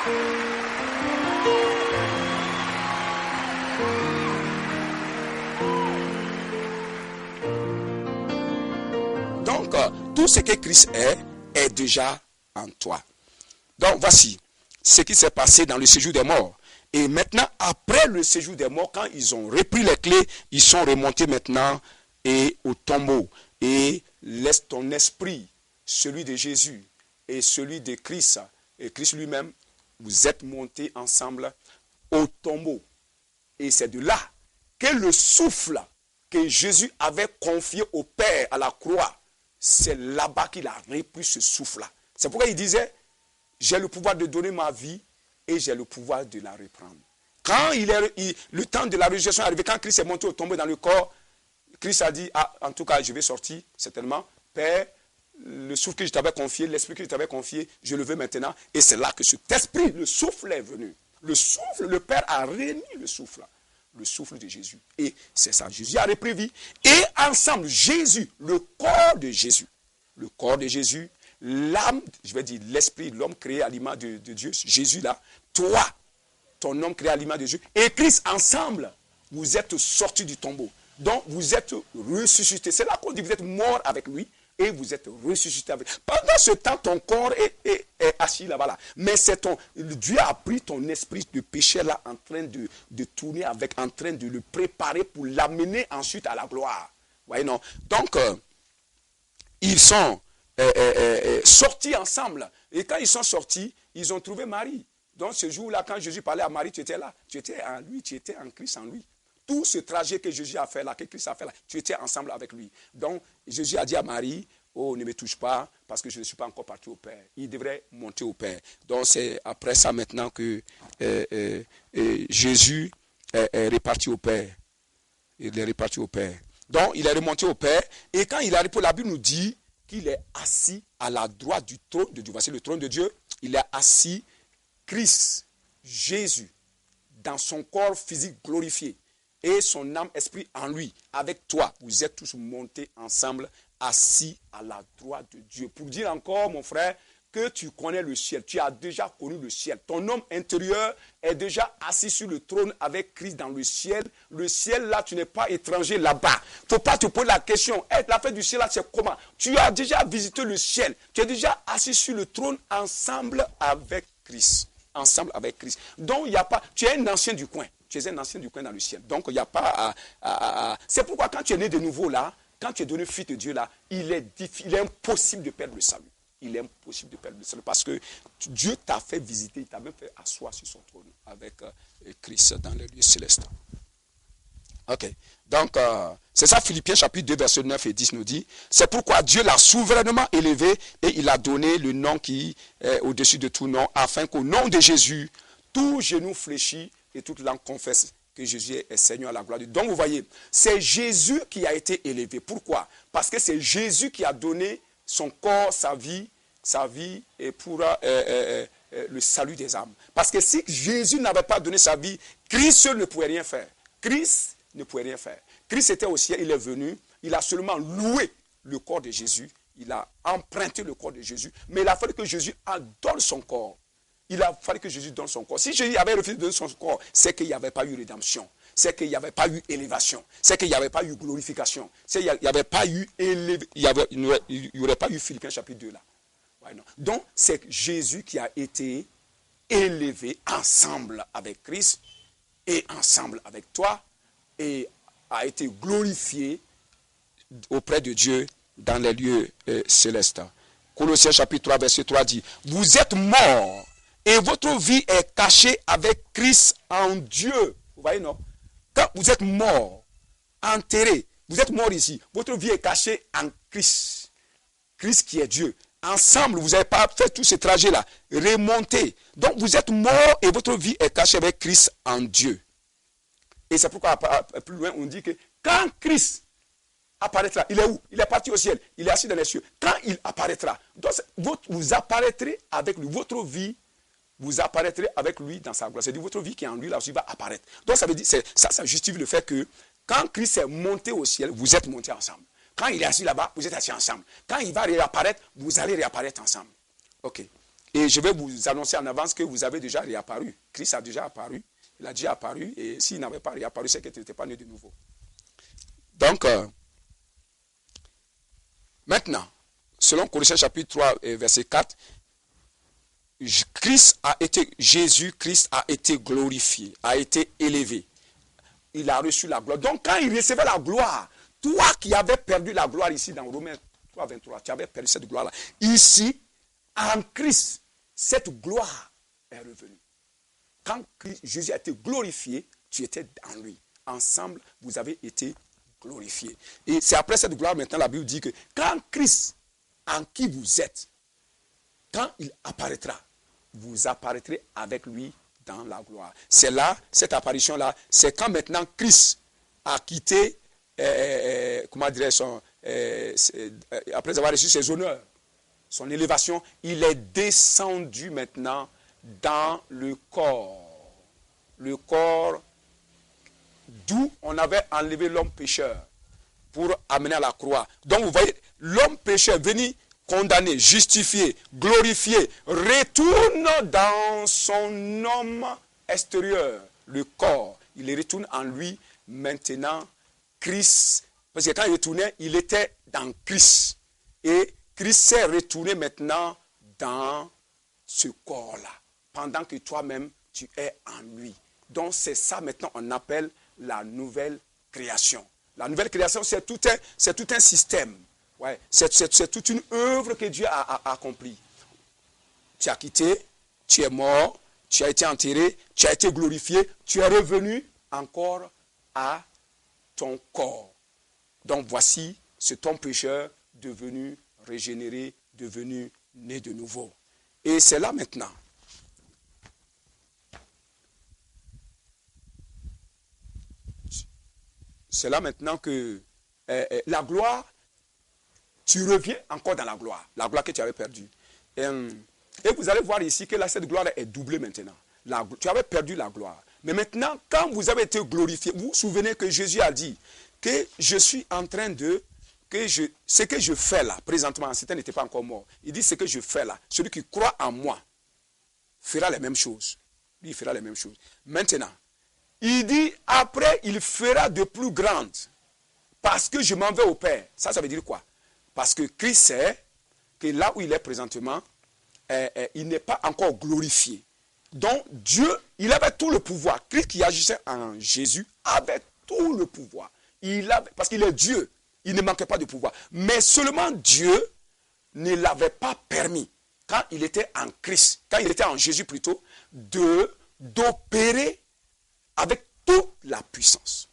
Donc, tout ce que Christ est déjà en toi. Donc, voici ce qui s'est passé dans le séjour des morts. Et maintenant, après le séjour des morts, quand ils ont repris les clés, ils sont remontés maintenant au tombeau. Et laisse ton esprit, celui de Jésus et celui de Christ, et Christ lui-même, vous êtes montés ensemble au tombeau. Et c'est de là que le souffle que Jésus avait confié au Père à la croix, c'est là-bas qu'il a repris ce souffle-là. C'est pourquoi il disait, j'ai le pouvoir de donner ma vie et j'ai le pouvoir de la reprendre. Quand le temps de la résurrection est arrivé, quand Christ est monté au tombeau dans le corps, Christ a dit, en tout cas, je vais sortir, certainement. Père, le souffle que je t'avais confié, l'esprit que je t'avais confié, je le veux maintenant. Et c'est là que cet esprit, le souffle est venu. Le souffle, le Père a remis le souffle de Jésus. Et c'est ça, Jésus a repris vie. Et ensemble, Jésus, le corps de Jésus, l'âme, je vais dire l'esprit, l'homme créé à l'image de Dieu, Jésus là, toi, ton homme créé à l'image de Dieu, et Christ ensemble, vous êtes sortis du tombeau. Donc, vous êtes ressuscités. C'est là qu'on dit, vous êtes morts avec lui et vous êtes ressuscités avec lui. Pendant ce temps, ton corps est assis là-bas. Là. Mais Dieu a pris ton esprit de péché là en train de tourner avec, en train de le préparer pour l'amener ensuite à la gloire. Voyez, non? Donc, ils sont sortis ensemble. Et quand ils sont sortis, ils ont trouvé Marie. Donc, ce jour-là, quand Jésus parlait à Marie, tu étais là. Tu étais en lui, tu étais en Christ en lui. Tout ce trajet que Jésus a fait là, que Christ a fait là, tu étais ensemble avec lui. Donc, Jésus a dit à Marie, oh, ne me touche pas, parce que je ne suis pas encore parti au Père. Il devrait monter au Père. Donc, c'est après ça maintenant que Jésus est reparti au Père. Il est reparti au Père. Donc, il est remonté au Père. Et quand il arrive, la Bible nous dit qu'il est assis à la droite du trône de Dieu. Voici le trône de Dieu. Il est assis, Christ, Jésus, dans son corps physique glorifié. Et son âme, esprit en lui, avec toi, vous êtes tous montés ensemble, assis à la droite de Dieu. Pour dire encore, mon frère, que tu connais le ciel, tu as déjà connu le ciel. Ton homme intérieur est déjà assis sur le trône avec Christ dans le ciel. Le ciel, là, tu n'es pas étranger là-bas. Il ne faut pas te poser la question, la fête du ciel, là, c'est comment? Tu as déjà visité le ciel. Tu es déjà assis sur le trône ensemble avec Christ. Ensemble avec Christ. Donc, il n'y a pas... Tu es un ancien du coin. Tu es un ancien du coin dans le ciel. Donc, il n'y a pas C'est pourquoi quand tu es né de nouveau là, quand tu es devenu fils de Dieu là, il est impossible de perdre le salut. Il est impossible de perdre le salut parce que Dieu t'a fait visiter, il t'a même fait asseoir sur son trône avec Christ dans les lieux célestes. Ok. Donc, c'est ça Philippiens chapitre 2, verset 9 et 10 nous dit. C'est pourquoi Dieu l'a souverainement élevé et il a donné le nom qui est au-dessus de tout nom, afin qu'au nom de Jésus, tout genou fléchit et toute langue confesse que Jésus est Seigneur à la gloire de Dieu. Donc vous voyez, c'est Jésus qui a été élevé. Pourquoi? Parce que c'est Jésus qui a donné son corps, sa vie et pour le salut des âmes. Parce que si Jésus n'avait pas donné sa vie, Christ seul ne pouvait rien faire. Christ ne pouvait rien faire. Christ était au ciel, il est venu, il a seulement loué le corps de Jésus, il a emprunté le corps de Jésus, mais il a fallu que Jésus donne son corps. Il a fallu que Jésus donne son corps. Si Jésus avait refusé de donner son corps, c'est qu'il n'y avait pas eu rédemption. C'est qu'il n'y avait pas eu élévation. C'est qu'il n'y avait pas eu glorification. C'est qu'il n'y avait pas eu il n'y aurait pas eu Philippiens chapitre 2 là. Ouais, non. Donc, c'est Jésus qui a été élevé ensemble avec Christ et ensemble avec toi et a été glorifié auprès de Dieu dans les lieux célestes. Colossiens chapitre 3, verset 3 dit, vous êtes morts et votre vie est cachée avec Christ en Dieu. Vous voyez, non? Quand vous êtes mort, enterré, vous êtes mort ici, votre vie est cachée en Christ. Christ qui est Dieu. Ensemble, vous n'avez pas fait tout ce trajet-là. Remontez. Donc, vous êtes mort et votre vie est cachée avec Christ en Dieu. Et c'est pourquoi, plus loin, on dit que quand Christ apparaîtra, il est où? Il est parti au ciel. Il est assis dans les cieux. Quand il apparaîtra, donc, vous apparaîtrez avec lui. Votre vie, vous apparaîtrez avec lui dans sa gloire. C'est-à-dire votre vie qui est en lui, là aussi, va apparaître. Donc, ça veut dire, ça justifie le fait que quand Christ est monté au ciel, vous êtes montés ensemble. Quand il est assis là-bas, vous êtes assis ensemble. Quand il va réapparaître, vous allez réapparaître ensemble. Ok. Et je vais vous annoncer en avance que vous avez déjà réapparu. Christ a déjà apparu. Il a déjà apparu. Et s'il n'avait pas réapparu, c'est qu'il n'était pas né de nouveau. Donc, maintenant, selon Colossiens chapitre 3, verset 4, Jésus-Christ a été glorifié, a été élevé. Il a reçu la gloire. Donc, quand il recevait la gloire, toi qui avais perdu la gloire ici dans Romains 3, 23, tu avais perdu cette gloire-là. Ici, en Christ, cette gloire est revenue. Quand Jésus a été glorifié, tu étais en lui. Ensemble, vous avez été glorifiés. Et c'est après cette gloire, maintenant, la Bible dit que quand Christ, en qui vous êtes, quand il apparaîtra, vous apparaîtrez avec lui dans la gloire. C'est là, cette apparition-là, c'est quand maintenant Christ a quitté, comment dirais-je, après avoir reçu ses honneurs, son élévation, il est descendu maintenant dans le corps d'où on avait enlevé l'homme pécheur pour amener à la croix. Donc vous voyez, l'homme pécheur venu condamné, justifié, glorifié, retourne dans son homme extérieur, le corps. Il retourne en lui maintenant Christ. Parce que quand il retournait, il était dans Christ. Et Christ s'est retourné maintenant dans ce corps-là. Pendant que toi-même, tu es en lui. Donc c'est ça maintenant on appelle la nouvelle création. La nouvelle création, c'est tout un système. Ouais, c'est toute une œuvre que Dieu a accomplie. Tu as quitté, tu es mort, tu as été enterré, tu as été glorifié, tu es revenu encore à ton corps. Donc voici cet homme pécheur devenu régénéré, devenu né de nouveau. Et c'est là maintenant. C'est là maintenant que la gloire, tu reviens encore dans la gloire que tu avais perdue. Et vous allez voir ici que là, cette gloire est doublée maintenant. Tu avais perdu la gloire. Mais maintenant, quand vous avez été glorifié, vous vous souvenez que Jésus a dit que je suis en train de, ce que je fais là, présentement, Satan n'était pas encore mort. Il dit ce que je fais là, celui qui croit en moi fera les mêmes choses. Lui, il fera les mêmes choses. Maintenant, il dit, après, il fera de plus grandes. Parce que je m'en vais au Père. Ça veut dire quoi? Parce que Christ sait que là où il est présentement, il n'est pas encore glorifié. Donc, Dieu, il avait tout le pouvoir. Christ qui agissait en Jésus avait tout le pouvoir. Parce qu'il est Dieu. Il ne manquait pas de pouvoir. Mais seulement Dieu ne l'avait pas permis, quand il était en Christ, quand il était en Jésus plutôt, d'opérer avec toute la puissance.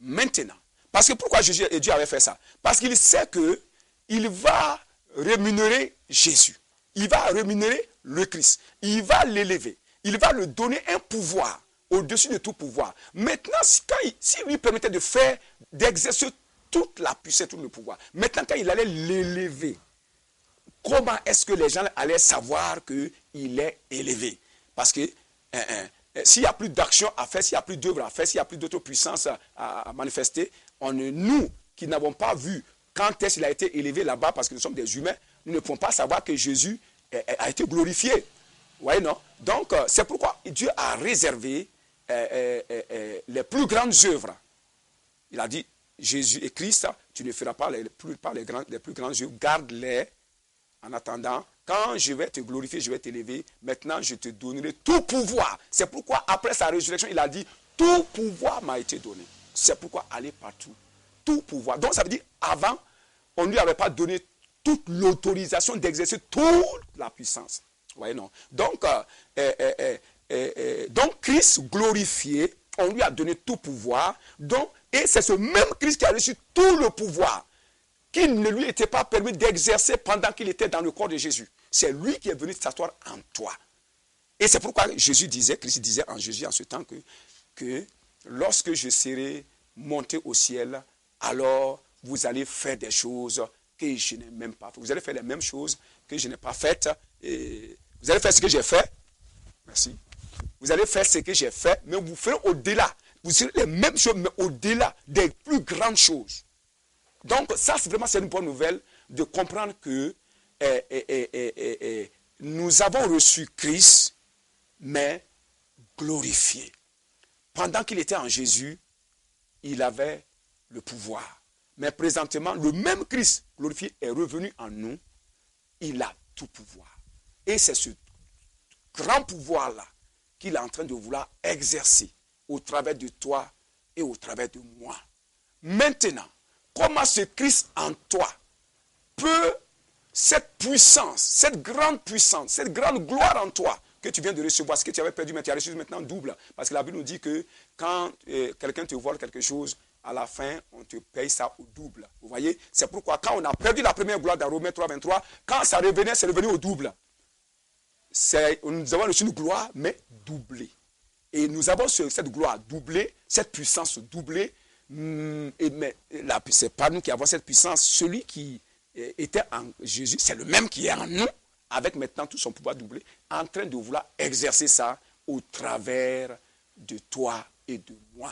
Maintenant, parce que pourquoi Jésus et Dieu avaient fait ça? Parce qu'il sait qu'il va rémunérer Jésus. Il va rémunérer le Christ. Il va l'élever. Il va lui donner un pouvoir au-dessus de tout pouvoir. Maintenant, s'il lui permettait d'exercer toute la puissance, tout le pouvoir, maintenant quand il allait l'élever, comment est-ce que les gens allaient savoir qu'il est élevé? Parce que s'il n'y a plus d'action à faire, s'il n'y a plus d'œuvre à faire, s'il n'y a plus d'autre puissance à manifester, nous qui n'avons pas vu quand est-ce qu'il a été élevé là-bas, parce que nous sommes des humains, nous ne pouvons pas savoir que Jésus a été glorifié. Vous voyez, non? Donc, c'est pourquoi Dieu a réservé les plus grandes œuvres. Il a dit, Jésus et Christ, tu ne feras pas les plus grandes œuvres, garde-les en attendant. Quand je vais te glorifier, je vais t'élever, maintenant je te donnerai tout pouvoir. C'est pourquoi après sa résurrection, il a dit, tout pouvoir m'a été donné. C'est pourquoi aller partout. Tout pouvoir. Donc ça veut dire, avant, on ne lui avait pas donné toute l'autorisation d'exercer toute la puissance. Vous voyez, non? Donc Christ glorifié, on lui a donné tout pouvoir. Et c'est ce même Christ qui a reçu tout le pouvoir qu'il ne lui était pas permis d'exercer pendant qu'il était dans le corps de Jésus. C'est lui qui est venu s'asseoir en toi. Et c'est pourquoi Christ disait en Jésus en ce temps que lorsque je serai monté au ciel, alors vous allez faire des choses que je n'ai même pas faites. Vous allez faire les mêmes choses que je n'ai pas faites. Et vous allez faire ce que j'ai fait. Merci. Vous allez faire ce que j'ai fait, mais vous ferez au-delà. Vous ferez les mêmes choses, mais au-delà des plus grandes choses. Donc, ça, c'est une bonne nouvelle de comprendre que nous avons reçu Christ, mais glorifié. Pendant qu'il était en Jésus, il avait le pouvoir. Mais présentement, le même Christ glorifié est revenu en nous. Il a tout pouvoir. Et c'est ce grand pouvoir-là qu'il est en train de vouloir exercer au travers de toi et au travers de moi. Maintenant, comment ce Christ en toi peut, cette puissance, cette grande gloire en toi que tu viens de recevoir, ce que tu avais perdu, mais tu as reçu maintenant double. Parce que la Bible nous dit que quand quelqu'un te vole quelque chose, à la fin, on te paye ça au double. Vous voyez? C'est pourquoi quand on a perdu la première gloire dans Romains 3, 23, quand ça revenait, c'est revenu au double. Nous avons reçu une gloire, mais doublée. Et nous avons cette gloire doublée, cette puissance doublée. Mais ce n'est pas nous qui avons cette puissance. Celui qui était en Jésus, c'est le même qui est en nous, avec maintenant tout son pouvoir doublé, en train de vouloir exercer ça au travers de toi et de moi.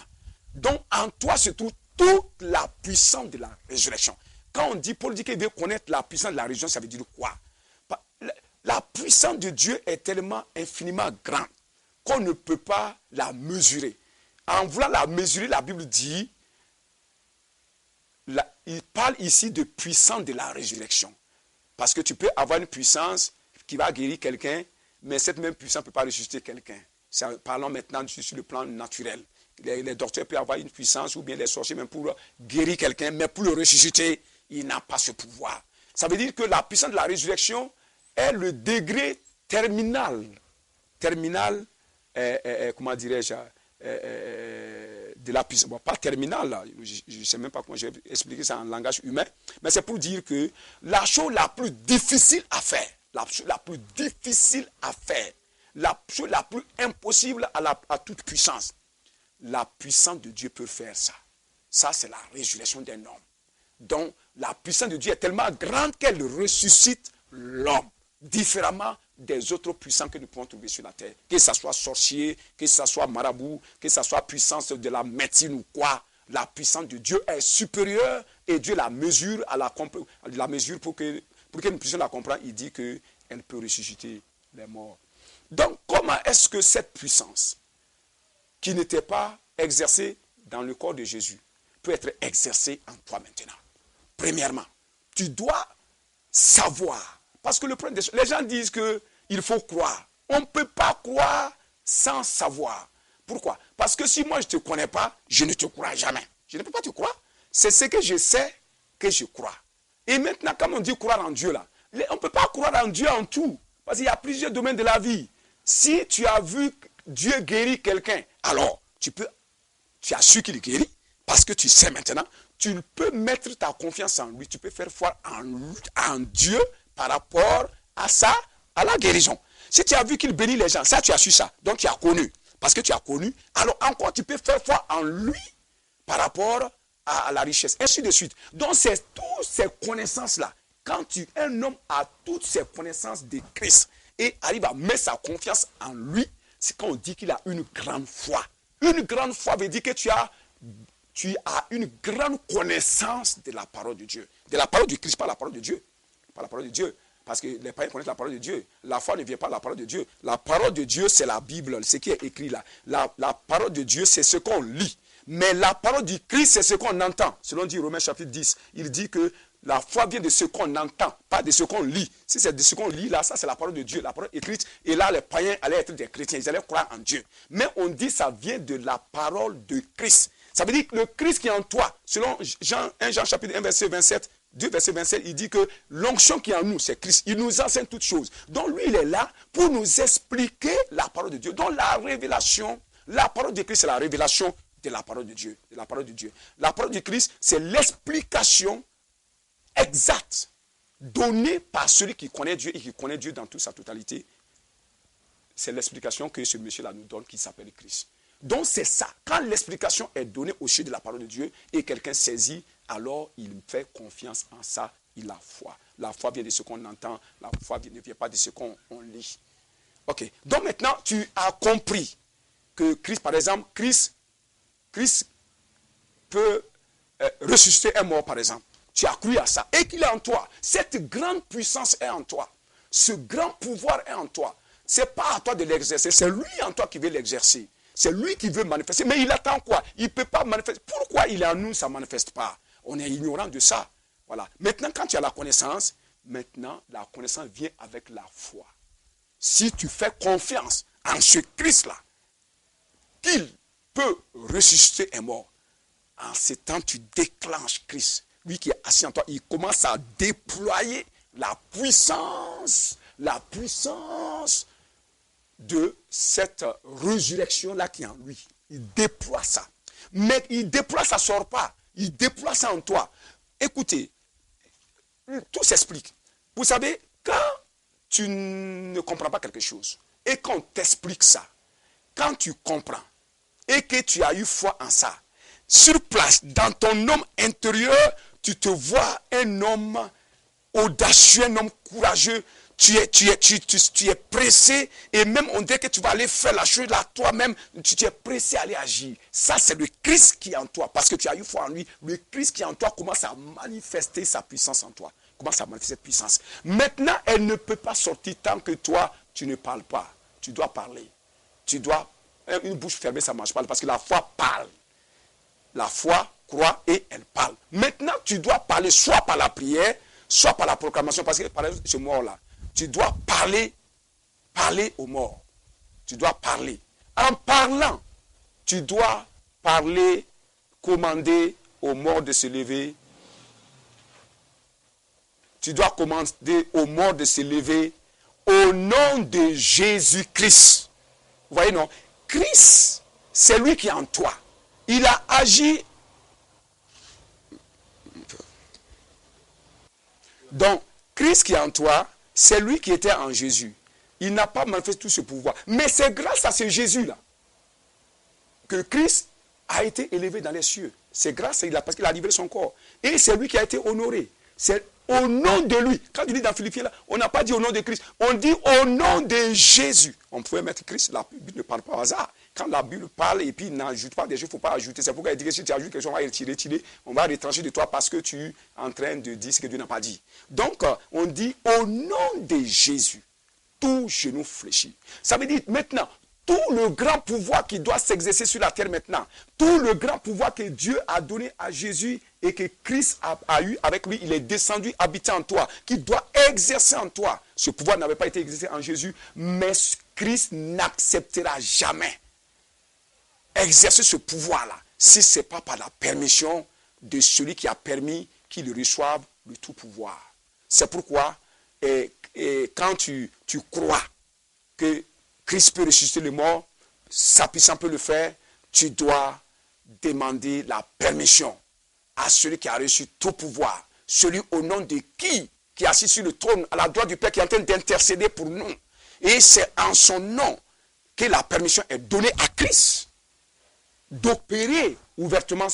Donc, en toi se trouve toute la puissance de la résurrection. Quand on dit, Paul dit qu'il veut connaître la puissance de la résurrection, ça veut dire quoi? La puissance de Dieu est tellement infiniment grande qu'on ne peut pas la mesurer. En voulant la mesurer, la Bible dit, il parle ici de puissance de la résurrection. Parce que tu peux avoir une puissance qui va guérir quelqu'un, mais cette même puissance ne peut pas ressusciter quelqu'un. Parlons maintenant sur le plan naturel. Les docteurs peuvent avoir une puissance, ou bien les sorciers, même pour guérir quelqu'un, mais pour le ressusciter, il n'a pas ce pouvoir. Ça veut dire que la puissance de la résurrection est le degré terminal, comment dirais-je, de la puissance. Bon, pas terminal, là, je ne sais même pas comment je vais expliquer ça en langage humain, mais c'est pour dire que la chose la plus difficile à faire, la chose la plus difficile à faire, la chose la plus impossible à toute puissance, la puissance de Dieu peut faire ça. Ça, c'est la résurrection d'un homme. Donc, la puissance de Dieu est tellement grande qu'elle ressuscite l'homme, différemment des autres puissants que nous pouvons trouver sur la terre. Que ce soit sorcier, que ce soit marabout, que ce soit puissance de la médecine ou quoi, la puissance de Dieu est supérieure et Dieu la mesure, pour que nous puissions la comprendre. Il dit qu'elle peut ressusciter les morts. Donc, comment est-ce que cette puissance, qui n'était pas exercée dans le corps de Jésus, peut être exercée en toi maintenant? Premièrement, tu dois savoir. Parce que les gens disent qu'il faut croire. On ne peut pas croire sans savoir. Pourquoi? Parce que si moi je ne te connais pas, je ne te crois jamais. Je ne peux pas te croire. C'est ce que je sais que je crois. Et maintenant, quand on dit croire en Dieu, là, on ne peut pas croire en Dieu en tout. Parce qu'il y a plusieurs domaines de la vie. Si tu as vu Dieu guérir quelqu'un, alors tu as su qu'il guérit. Parce que tu sais maintenant, tu peux mettre ta confiance en lui. Tu peux faire foi en Dieu par rapport à la guérison. Si tu as vu qu'il bénit les gens, ça tu as su ça. Donc tu as connu. Parce que tu as connu, alors encore tu peux faire foi en lui par rapport à la richesse. Ainsi de suite. Donc c'est toutes ces connaissances-là. Quand un homme a toutes ces connaissances de Christ et arrive à mettre sa confiance en lui, c'est quand on dit qu'il a une grande foi. Une grande foi veut dire que tu as une grande connaissance de la parole de Dieu. De la parole du Christ, pas la parole de Dieu. Pas la parole de Dieu. Parce que les païens connaissent la parole de Dieu. La foi ne vient pas de la parole de Dieu. La parole de Dieu, c'est la Bible, ce qui est écrit là. La parole de Dieu, c'est ce qu'on lit. Mais la parole du Christ, c'est ce qu'on entend. Selon dit Romains chapitre 10, il dit que la foi vient de ce qu'on entend, pas de ce qu'on lit. Si c'est de ce qu'on lit, là, ça c'est la parole de Dieu, la parole écrite. Et là, les païens allaient être des chrétiens, ils allaient croire en Dieu. Mais on dit ça vient de la parole de Christ. Ça veut dire que le Christ qui est en toi, selon 1 Jean chapitre 1, verset 27, 2 verset 27, il dit que l'onction qui est en nous, c'est Christ. Il nous enseigne toutes choses. Donc lui, il est là pour nous expliquer la parole de Dieu. Donc la révélation, la parole de Christ, c'est la révélation de la parole de Dieu. De la parole de Dieu. La parole de Christ, c'est l'explication exacte donnée par celui qui connaît Dieu et qui connaît Dieu dans toute sa totalité. C'est l'explication que ce monsieur-là nous donne qui s'appelle Christ. Donc c'est ça. Quand l'explication est donnée au sujet de la parole de Dieu et quelqu'un saisit, alors il fait confiance en ça, il a foi. La foi vient de ce qu'on entend, la foi ne vient pas de ce qu'on lit. Ok. Donc maintenant, tu as compris que Christ, par exemple, Christ peut ressusciter un mort, par exemple. Tu as cru à ça et qu'il est en toi. Cette grande puissance est en toi. Ce grand pouvoir est en toi. Ce n'est pas à toi de l'exercer, c'est lui en toi qui veut l'exercer. C'est lui qui veut manifester. Mais il attend quoi? Il ne peut pas manifester. Pourquoi il est en nous, ça ne manifeste pas? On est ignorant de ça. Voilà. Maintenant, quand tu as la connaissance, maintenant, la connaissance vient avec la foi. Si tu fais confiance en ce Christ-là, qu'il peut ressusciter un mort, en ce temps, tu déclenches Christ. Lui qui est assis en toi, il commence à déployer la puissance de cette résurrection-là qui est en lui. Il déploie ça. Mais il déploie, ça ne sort pas. Il déploie ça en toi. Écoutez, tout s'explique. Vous savez, quand tu ne comprends pas quelque chose, et qu'on t'explique ça, quand tu comprends, et que tu as eu foi en ça, sur place, dans ton homme intérieur, tu te vois un homme audacieux, un homme courageux. Tu es pressé et même on dirait que tu vas aller faire la chose là toi-même. Tu es pressé à aller agir. Ça, c'est le Christ qui est en toi. Parce que tu as eu foi en lui. Le Christ qui est en toi commence à manifester sa puissance en toi. Commence à manifester cette puissance. Maintenant, elle ne peut pas sortir tant que toi, tu ne parles pas. Tu dois parler. Tu dois... Une bouche fermée, ça ne marche pas. Parce que la foi parle. La foi croit et elle parle. Maintenant, tu dois parler soit par la prière, soit par la proclamation. Parce que, par exemple, ce mort-là, tu dois parler aux morts. Tu dois parler. En parlant, tu dois parler, commander aux morts de se lever. Tu dois commander aux morts de se lever au nom de Jésus-Christ. Vous voyez, non? Christ, c'est lui qui est en toi. Il a agi. Donc, Christ qui est en toi, c'est lui qui était en Jésus. Il n'a pas manifesté tout ce pouvoir. Mais c'est grâce à ce Jésus-là que Christ a été élevé dans les cieux. C'est grâce à lui parce qu'il a livré son corps. Et c'est lui qui a été honoré. C'est au nom de lui. Quand tu dis dans Philippiens, là, on n'a pas dit au nom de Christ. On dit au nom de Jésus. On pouvait mettre Christ. La Bible ne parle pas au hasard. Quand la Bible parle et puis il n'ajoute pas des choses, il ne faut pas ajouter. C'est pourquoi il dit que si tu ajoutes quelque chose, on va retirer. On va retrancher de toi parce que tu es en train de dire ce que Dieu n'a pas dit. Donc, on dit au nom de Jésus, tout genou fléchit. Ça veut dire maintenant, tout le grand pouvoir qui doit s'exercer sur la terre maintenant, tout le grand pouvoir que Dieu a donné à Jésus et que Christ a eu avec lui, il est descendu, habité en toi, qui doit exercer en toi. Ce pouvoir n'avait pas été exercé en Jésus, mais Christ n'acceptera jamais exercer ce pouvoir-là si ce n'est pas par la permission de celui qui a permis qu'il reçoive le tout pouvoir. C'est pourquoi quand tu crois que Christ peut ressusciter les morts, sa puissance peut le faire, tu dois demander la permission à celui qui a reçu tout pouvoir, celui au nom de qui est assis sur le trône à la droite du Père qui est en train d'intercéder pour nous. Et c'est en son nom que la permission est donnée à Christ d'opérer ouvertement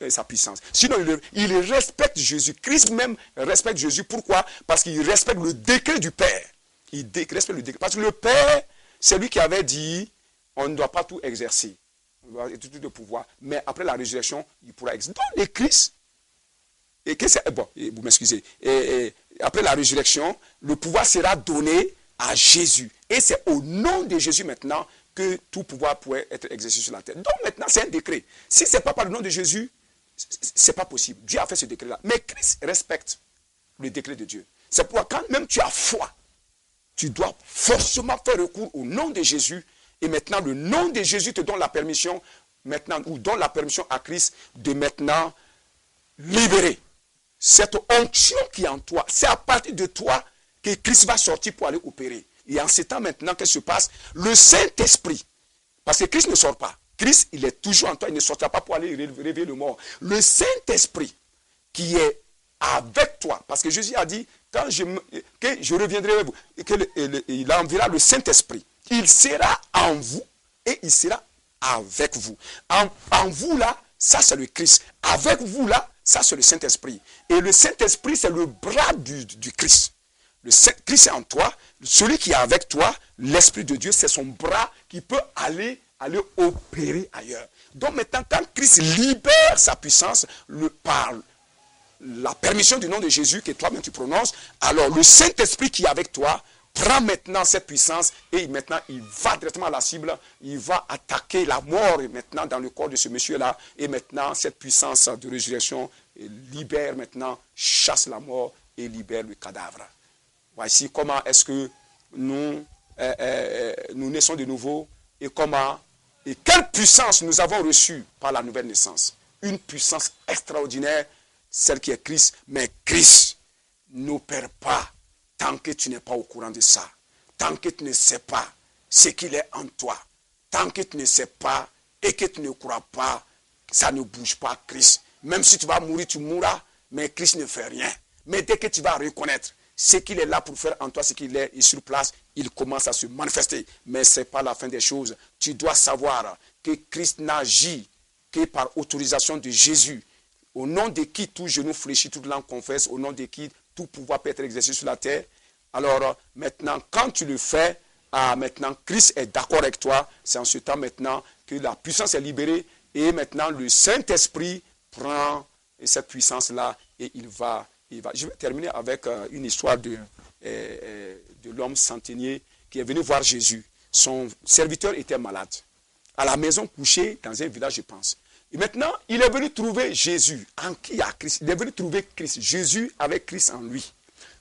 sa puissance. Sinon, il respecte Jésus. Christ même respecte Jésus. Pourquoi? Parce qu'il respecte le décret du Père. Il respecte le décret. Parce que le Père, c'est lui qui avait dit, on ne doit pas tout exercer. On doit avoir tout de pouvoir. Mais après la résurrection, il pourra exercer. Donc, les Christ, vous m'excusez. Après la résurrection, le pouvoir sera donné à Jésus. Et c'est au nom de Jésus maintenant que tout pouvoir pourrait être exercé sur la terre. Donc maintenant, c'est un décret. Si ce n'est pas par le nom de Jésus, ce n'est pas possible. Dieu a fait ce décret-là. Mais Christ respecte le décret de Dieu. C'est pourquoi quand même tu as foi, tu dois forcément faire recours au nom de Jésus. Et maintenant, le nom de Jésus te donne la permission, maintenant, ou donne la permission à Christ de maintenant libérer cette onction qui est en toi. C'est à partir de toi que Christ va sortir pour aller opérer. Et en ce temps maintenant, qu'est-ce qui se passe? Le Saint-Esprit, parce que Christ ne sort pas. Christ, il est toujours en toi, il ne sortira pas pour aller réveiller le mort. Le Saint-Esprit qui est avec toi, parce que Jésus a dit, que je reviendrai avec vous, il enverra le Saint-Esprit. Il sera en vous et il sera avec vous. En vous là, ça c'est le Christ. Avec vous là, ça c'est le Saint-Esprit. Et le Saint-Esprit, c'est le bras du Christ. Le Christ est en toi, celui qui est avec toi, l'Esprit de Dieu, c'est son bras qui peut aller opérer ailleurs. Donc maintenant, quand Christ libère sa puissance, la permission du nom de Jésus que toi-même tu prononces, alors le Saint-Esprit qui est avec toi prend maintenant cette puissance et maintenant il va directement à la cible, il va attaquer la mort maintenant dans le corps de ce monsieur-là et maintenant cette puissance de résurrection libère maintenant, chasse la mort et libère le cadavre. Voici comment est-ce que nous naissons de nouveau et comment et quelle puissance nous avons reçue par la nouvelle naissance. Une puissance extraordinaire, celle qui est Christ, mais Christ n'opère pas tant que tu n'es pas au courant de ça, tant que tu ne sais pas ce qu'il est en toi, tant que tu ne sais pas et que tu ne crois pas, ça ne bouge pas Christ. Même si tu vas mourir, tu mourras, mais Christ ne fait rien. Mais dès que tu vas reconnaître ce qu'il est là pour faire en toi, ce qu'il est sur place, il commence à se manifester. Mais ce n'est pas la fin des choses. Tu dois savoir que Christ n'agit que par autorisation de Jésus, au nom de qui tout genou fléchit, toute langue confesse, au nom de qui tout pouvoir peut être exercé sur la terre. Alors maintenant, quand tu le fais, maintenant Christ est d'accord avec toi. C'est en ce temps maintenant que la puissance est libérée et maintenant le Saint-Esprit prend cette puissance-là et il va. Je vais terminer avec une histoire de l'homme centenier qui est venu voir Jésus. Son serviteur était malade. À la maison couché dans un village, je pense. Et maintenant, il est venu trouver Jésus. En qui il y a Christ? Il est venu trouver Christ. Jésus avec Christ en lui.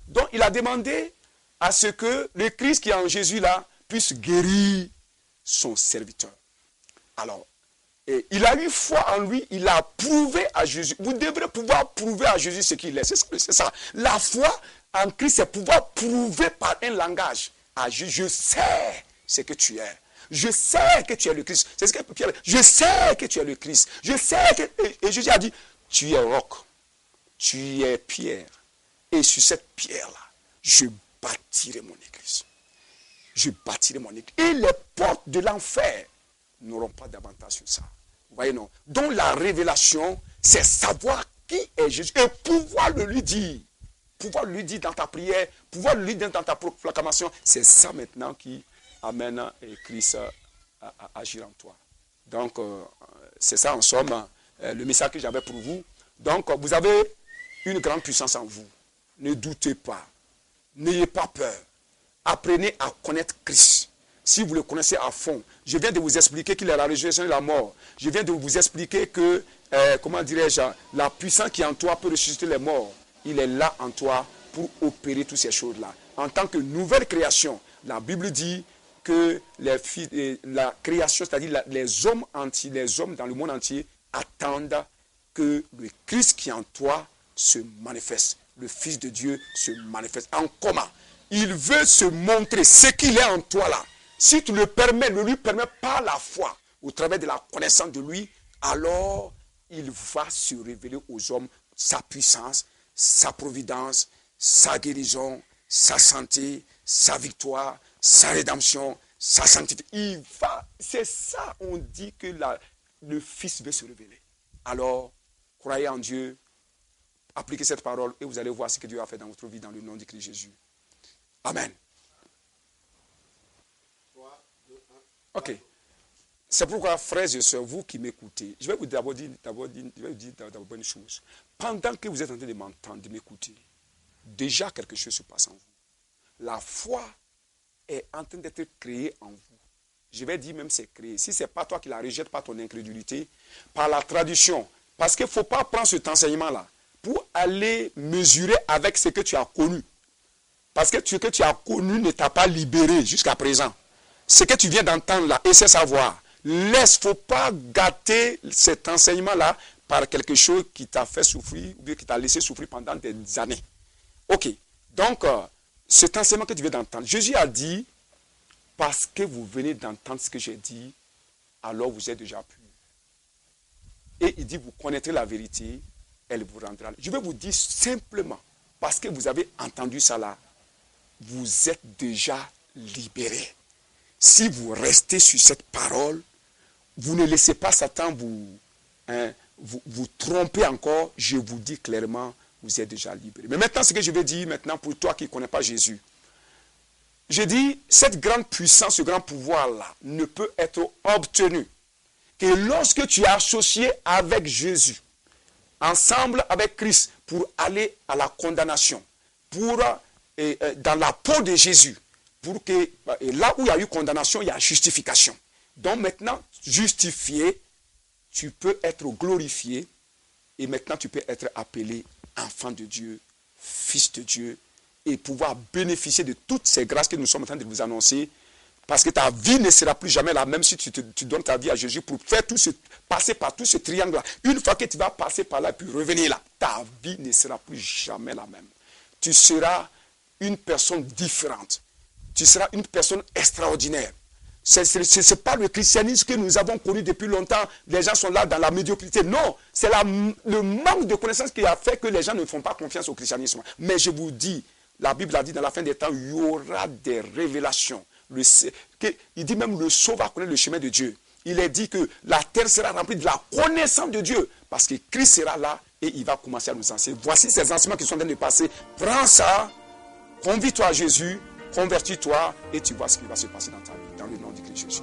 Donc, il a demandé à ce que le Christ qui est en Jésus là puisse guérir son serviteur. Alors, il a eu foi en lui, il a prouvé à Jésus. Vous devrez pouvoir prouver à Jésus ce qu'il est. C'est ça. La foi en Christ, c'est pouvoir prouver par un langage à Jésus. Je sais ce que tu es. Je sais que tu es le Christ. C'est ce que Pierre dit. Je sais que tu es le Christ. Je sais que... Et Jésus a dit, tu es roc. Tu es pierre. Et sur cette pierre-là, je bâtirai mon église. Je bâtirai mon église. Et les portes de l'enfer n'auront pas d'avantage sur ça. Vous voyez, non? Donc la révélation, c'est savoir qui est Jésus. Et pouvoir le lui dire. Pouvoir le lui dire dans ta prière. Pouvoir le lui dire dans ta proclamation. C'est ça maintenant qui amène Christ à agir en toi. Donc, c'est ça en somme, le message que j'avais pour vous. Donc, vous avez une grande puissance en vous. Ne doutez pas. N'ayez pas peur. Apprenez à connaître Christ. Si vous le connaissez à fond, je viens de vous expliquer qu'il est la résurrection et la mort. Je viens de vous expliquer que, comment dirais-je, la puissance qui est en toi peut ressusciter les morts. Il est là en toi pour opérer toutes ces choses-là. En tant que nouvelle création, la Bible dit que la création, c'est-à-dire les hommes entiers, les hommes dans le monde entier attendent que le Christ qui est en toi se manifeste. Le Fils de Dieu se manifeste. En comment? Il veut se montrer ce qu'il est en toi là. Si tu le permets, ne lui permets pas la foi, au travers de la connaissance de lui, alors il va se révéler aux hommes sa puissance, sa providence, sa guérison, sa santé, sa victoire, sa rédemption, sa sanctification. C'est ça, on dit que le Fils veut se révéler. Alors, croyez en Dieu, appliquez cette parole et vous allez voir ce que Dieu a fait dans votre vie dans le nom de Christ Jésus. Amen. Ok. C'est pourquoi, frères et sœurs, vous qui m'écoutez, je vais vous d'abord dire une chose. Pendant que vous êtes en train de m'entendre, de m'écouter, déjà quelque chose se passe en vous. La foi est en train d'être créée en vous. Je vais dire même c'est créé. Si ce n'est pas toi qui la rejettes par ton incrédulité, par la tradition. Parce qu'il ne faut pas prendre cet enseignement-là pour aller mesurer avec ce que tu as connu. Parce que ce que tu as connu ne t'a pas libéré jusqu'à présent. Ce que tu viens d'entendre là, et c'est savoir. Il ne faut pas gâter cet enseignement-là par quelque chose qui t'a fait souffrir ou bien qui t'a laissé souffrir pendant des années. Ok. Donc, cet enseignement que tu viens d'entendre, Jésus a dit, parce que vous venez d'entendre ce que j'ai dit, alors vous êtes déjà pur. Et il dit, vous connaîtrez la vérité, elle vous rendra. Je vais vous dire simplement, parce que vous avez entendu ça là, vous êtes déjà libérés. Si vous restez sur cette parole, vous ne laissez pas Satan vous tromper encore, je vous dis clairement, vous êtes déjà libérés. Mais maintenant, ce que je vais dire maintenant pour toi qui ne connais pas Jésus, je dis, cette grande puissance, ce grand pouvoir-là, ne peut être obtenu que lorsque tu es associé avec Jésus. ensemble avec Christ pour aller à la condamnation, pour dans la peau de Jésus, pour que et là où il y a eu condamnation, il y a justification. Donc maintenant, justifié, tu peux être glorifié et maintenant tu peux être appelé enfant de Dieu, fils de Dieu et pouvoir bénéficier de toutes ces grâces que nous sommes en train de vous annoncer. Parce que ta vie ne sera plus jamais la même si tu donnes ta vie à Jésus pour faire passer par tout ce triangle-là. Une fois que tu vas passer par là puis revenir là, ta vie ne sera plus jamais la même. Tu seras une personne différente. Tu seras une personne extraordinaire. Ce n'est pas le christianisme que nous avons connu depuis longtemps. Les gens sont là dans la médiocrité. Non, c'est le manque de connaissances qui a fait que les gens ne font pas confiance au christianisme. Mais je vous dis, la Bible a dit dans la fin des temps, il y aura des révélations. Il dit même le sot va connaître le chemin de Dieu. Il est dit que la terre sera remplie de la connaissance de Dieu. Parce que Christ sera là et il va commencer à nous enseigner. Voici ces enseignements qui sont en train de passer. Prends ça, convie-toi à Jésus, convertis-toi et tu vois ce qui va se passer dans ta vie. Dans le nom de Christ Jésus.